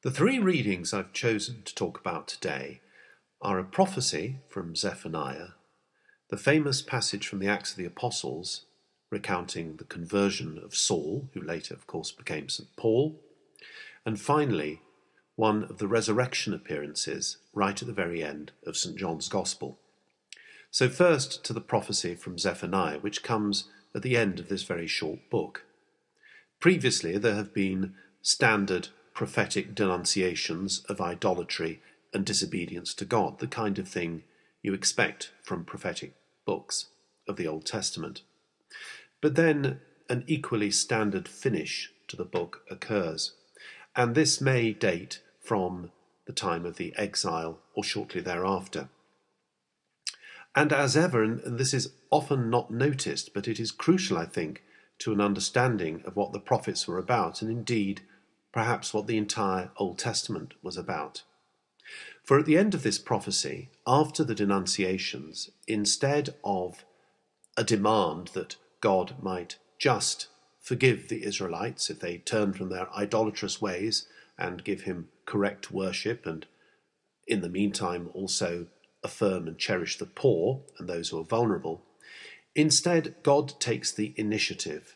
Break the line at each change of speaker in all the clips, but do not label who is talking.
The three readings I've chosen to talk about today are a prophecy from Zephaniah, the famous passage from the Acts of the Apostles recounting the conversion of Saul, who later, of course, became St. Paul, and finally, one of the resurrection appearances right at the very end of St. John's Gospel. So first to the prophecy from Zephaniah, which comes at the end of this very short book. Previously, there have been standard prophetic denunciations of idolatry and disobedience to God, the kind of thing you expect from prophetic books of the Old Testament. But then an equally standard finish to the book occurs, and this may date from the time of the exile or shortly thereafter. And as ever, and this is often not noticed, but it is crucial, I think, to an understanding of what the prophets were about, and indeed perhaps what the entire Old Testament was about. For at the end of this prophecy, after the denunciations, instead of a demand that God might just forgive the Israelites if they turn from their idolatrous ways and give him correct worship, and in the meantime also affirm and cherish the poor and those who are vulnerable, instead God takes the initiative.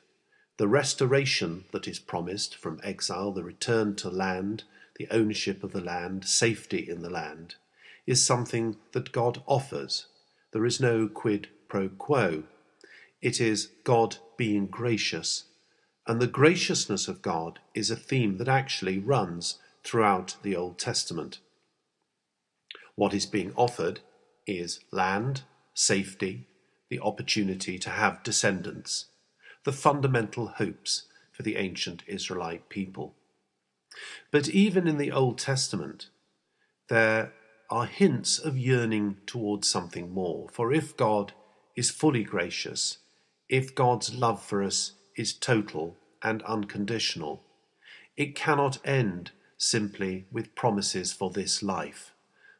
The restoration that is promised from exile, the return to land, the ownership of the land, safety in the land, is something that God offers. There is no quid pro quo. It is God being gracious, and the graciousness of God is a theme that actually runs throughout the Old Testament. What is being offered is land, safety, the opportunity to have descendants, the fundamental hopes for the ancient Israelite people. But even in the Old Testament, there are hints of yearning towards something more. For if God is fully gracious, if God's love for us is total and unconditional, it cannot end simply with promises for this life,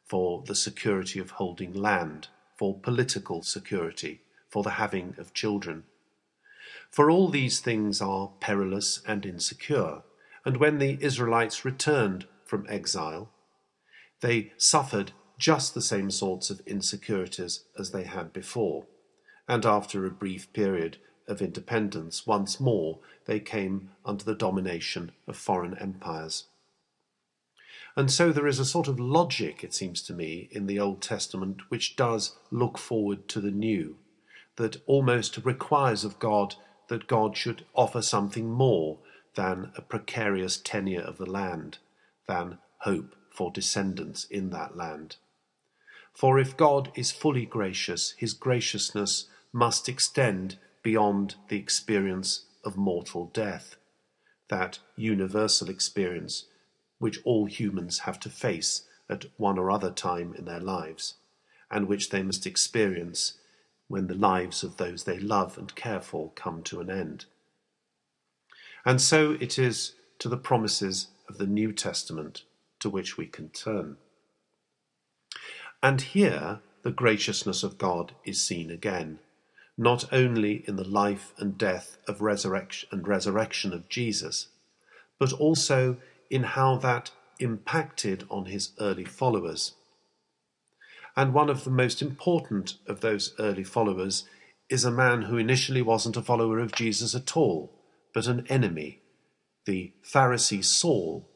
for the security of holding land, for political security, for the having of children. For all these things are perilous and insecure, and when the Israelites returned from exile, they suffered just the same sorts of insecurities as they had before, and after a brief period of independence, once more they came under the domination of foreign empires. And so there is a sort of logic, it seems to me, in the Old Testament which does look forward to the New, that almost requires of God that God should offer something more than a precarious tenure of the land, than hope for descendants in that land. For if God is fully gracious, his graciousness must extend beyond the experience of mortal death, that universal experience which all humans have to face at one or other time in their lives, and which they must experience when the lives of those they love and care for come to an end. And so it is to the promises of the New Testament to which we can turn. And here the graciousness of God is seen again, not only in the life and death of resurrection of Jesus, but also in how that impacted on his early followers. And one of the most important of those early followers is a man who initially wasn't a follower of Jesus at all, but an enemy, the Pharisee Saul,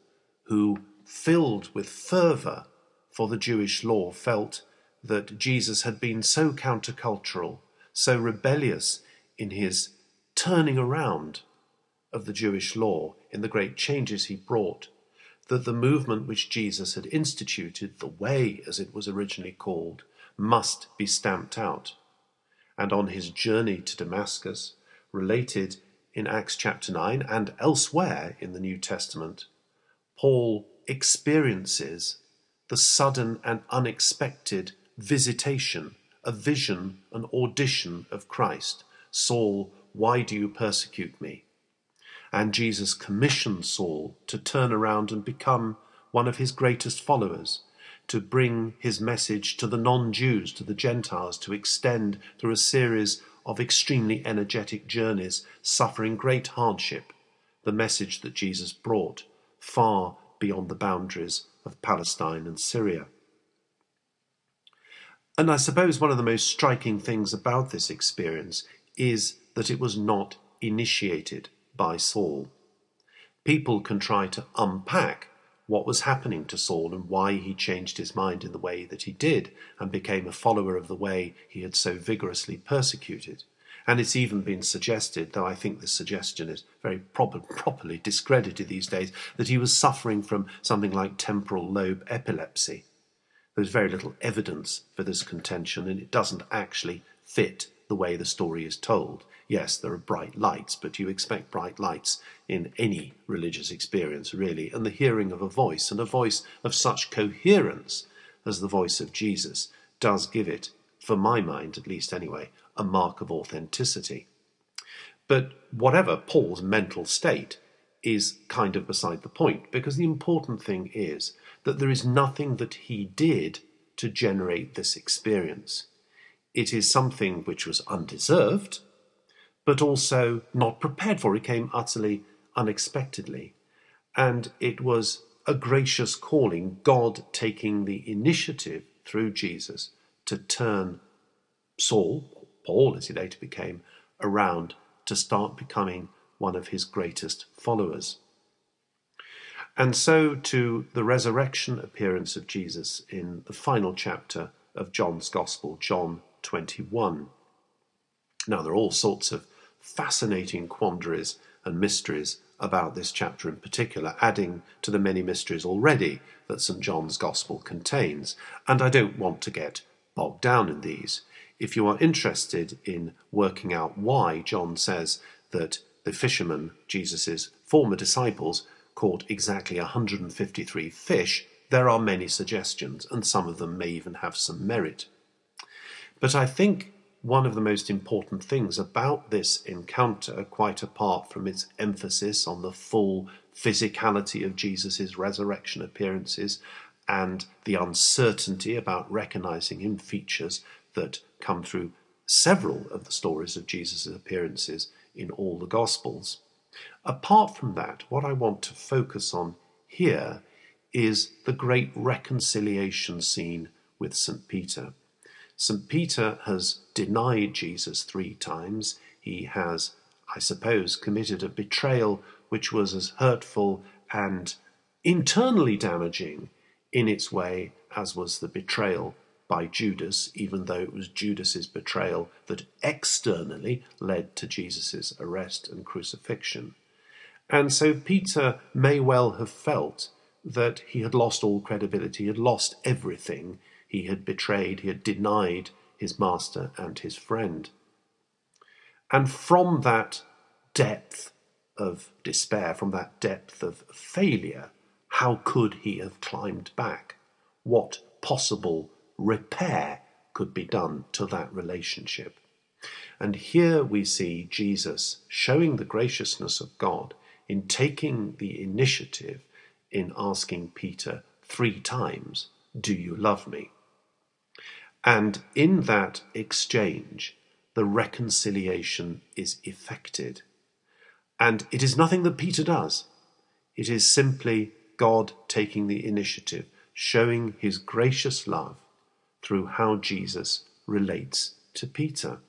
who, filled with fervour for the Jewish law, felt that Jesus had been so countercultural, so rebellious in his turning around of the Jewish law, in the great changes he brought, that the movement which Jesus had instituted, the Way as it was originally called, must be stamped out. And on his journey to Damascus, related in Acts chapter 9 and elsewhere in the New Testament, Paul experiences the sudden and unexpected visitation, a vision, an audition of Christ. Saul, why do you persecute me? And Jesus commissioned Saul to turn around and become one of his greatest followers, to bring his message to the non-Jews, to the Gentiles, to extend through a series of extremely energetic journeys, suffering great hardship, the message that Jesus brought, far beyond the boundaries of Palestine and Syria. And I suppose one of the most striking things about this experience is that it was not initiated by Saul. People can try to unpack what was happening to Saul and why he changed his mind in the way that he did and became a follower of the way he had so vigorously persecuted. And it's even been suggested, though I think this suggestion is very properly discredited these days, that he was suffering from something like temporal lobe epilepsy. There's very little evidence for this contention, and it doesn't actually fit the way the story is told. Yes, there are bright lights, but you expect bright lights in any religious experience, really, and the hearing of a voice, and a voice of such coherence as the voice of Jesus, does give it, for my mind at least anyway, a mark of authenticity. But whatever Paul's mental state is kind of beside the point, because the important thing is that there is nothing that he did to generate this experience. It is something which was undeserved, but also not prepared for. It came utterly unexpectedly. And it was a gracious calling, God taking the initiative through Jesus to turn Saul, Paul as he later became, around to start becoming one of his greatest followers. And so to the resurrection appearance of Jesus in the final chapter of John's Gospel, John 21. Now, there are all sorts of fascinating quandaries and mysteries about this chapter in particular, adding to the many mysteries already that St. John's Gospel contains. And I don't want to get bogged down in these. If you are interested in working out why John says that the fishermen, Jesus' former disciples, caught exactly 153 fish, there are many suggestions, and some of them may even have some merit. But I think one of the most important things about this encounter, quite apart from its emphasis on the full physicality of Jesus' resurrection appearances and the uncertainty about recognizing him, features that come through several of the stories of Jesus' appearances in all the Gospels. Apart from that, what I want to focus on here is the great reconciliation scene with St. Peter. St. Peter has denied Jesus 3 times. He has, I suppose, committed a betrayal which was as hurtful and internally damaging in its way as was the betrayal by Judas, even though it was Judas's betrayal that externally led to Jesus' arrest and crucifixion. And so Peter may well have felt that he had lost all credibility, he had lost everything. He had betrayed, he had denied his master and his friend. And from that depth of despair, from that depth of failure, how could he have climbed back? What possible repair could be done to that relationship? And here we see Jesus showing the graciousness of God in taking the initiative in asking Peter 3 times, "Do you love me?" And in that exchange, the reconciliation is effected. And it is nothing that Peter does. It is simply God taking the initiative, showing his gracious love through how Jesus relates to Peter.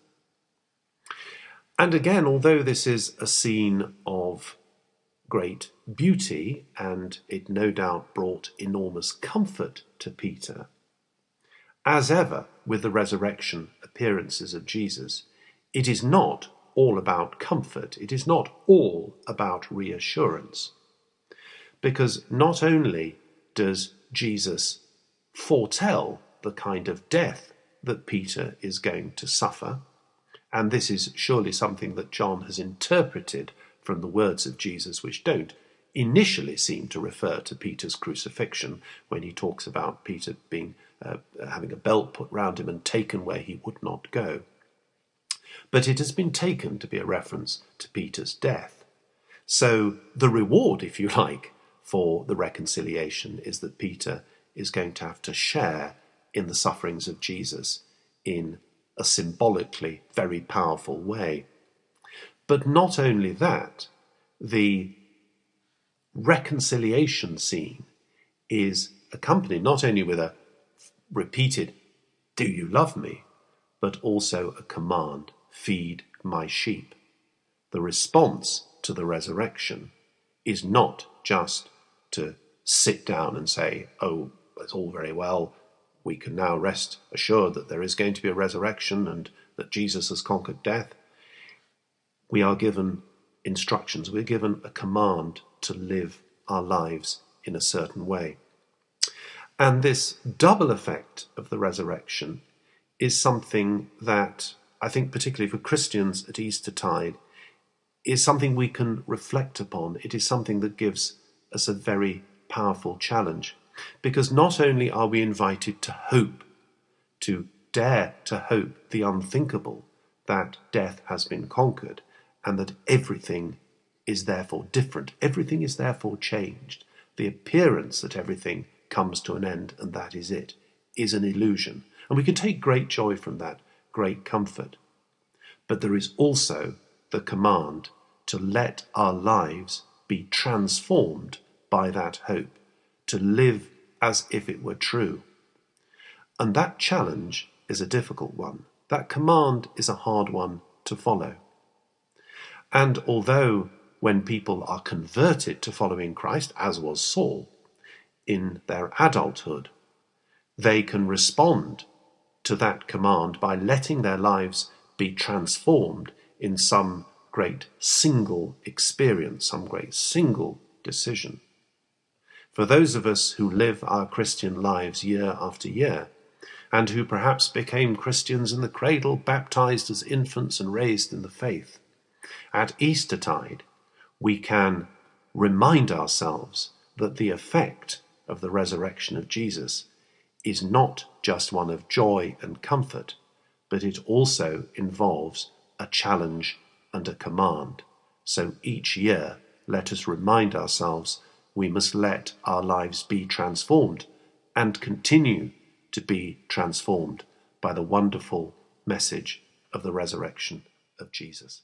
And again, although this is a scene of great beauty, and it no doubt brought enormous comfort to Peter, as ever with the resurrection appearances of Jesus, it is not all about comfort. It is not all about reassurance. Because not only does Jesus foretell the kind of death that Peter is going to suffer, and this is surely something that John has interpreted from the words of Jesus, which don't initially seem to refer to Peter's crucifixion, when he talks about Peter being having a belt put round him and taken where he would not go. But it has been taken to be a reference to Peter's death. So the reward, if you like, for the reconciliation is that Peter is going to have to share in the sufferings of Jesus in a symbolically very powerful way. But not only that, the reconciliation scene is accompanied not only with a repeated, "Do you love me?" but also a command, "Feed my sheep." The response to the resurrection is not just to sit down and say, "Oh, it's all very well. We can now rest assured that there is going to be a resurrection and that Jesus has conquered death." We are given instructions. We're given a command to live our lives in a certain way. And this double effect of the resurrection is something that I think, particularly for Christians at Eastertide, is something we can reflect upon. It is something that gives us a very powerful challenge, because not only are we invited to hope, to dare to hope the unthinkable, that death has been conquered and that everything is therefore different, everything is therefore changed. The appearance that everything comes to an end and that is it is an illusion. And we can take great joy from that, great comfort. But there is also the command to let our lives be transformed by that hope, to live as if it were true. And that challenge is a difficult one. That command is a hard one to follow. And although when people are converted to following Christ, as was Saul, in their adulthood, they can respond to that command by letting their lives be transformed in some great single experience, some great single decision. For those of us who live our Christian lives year after year, and who perhaps became Christians in the cradle, baptized as infants and raised in the faith, at Eastertide we can remind ourselves that the effect of the resurrection of Jesus is not just one of joy and comfort, but it also involves a challenge and a command. So each year, let us remind ourselves we must let our lives be transformed and continue to be transformed by the wonderful message of the resurrection of Jesus.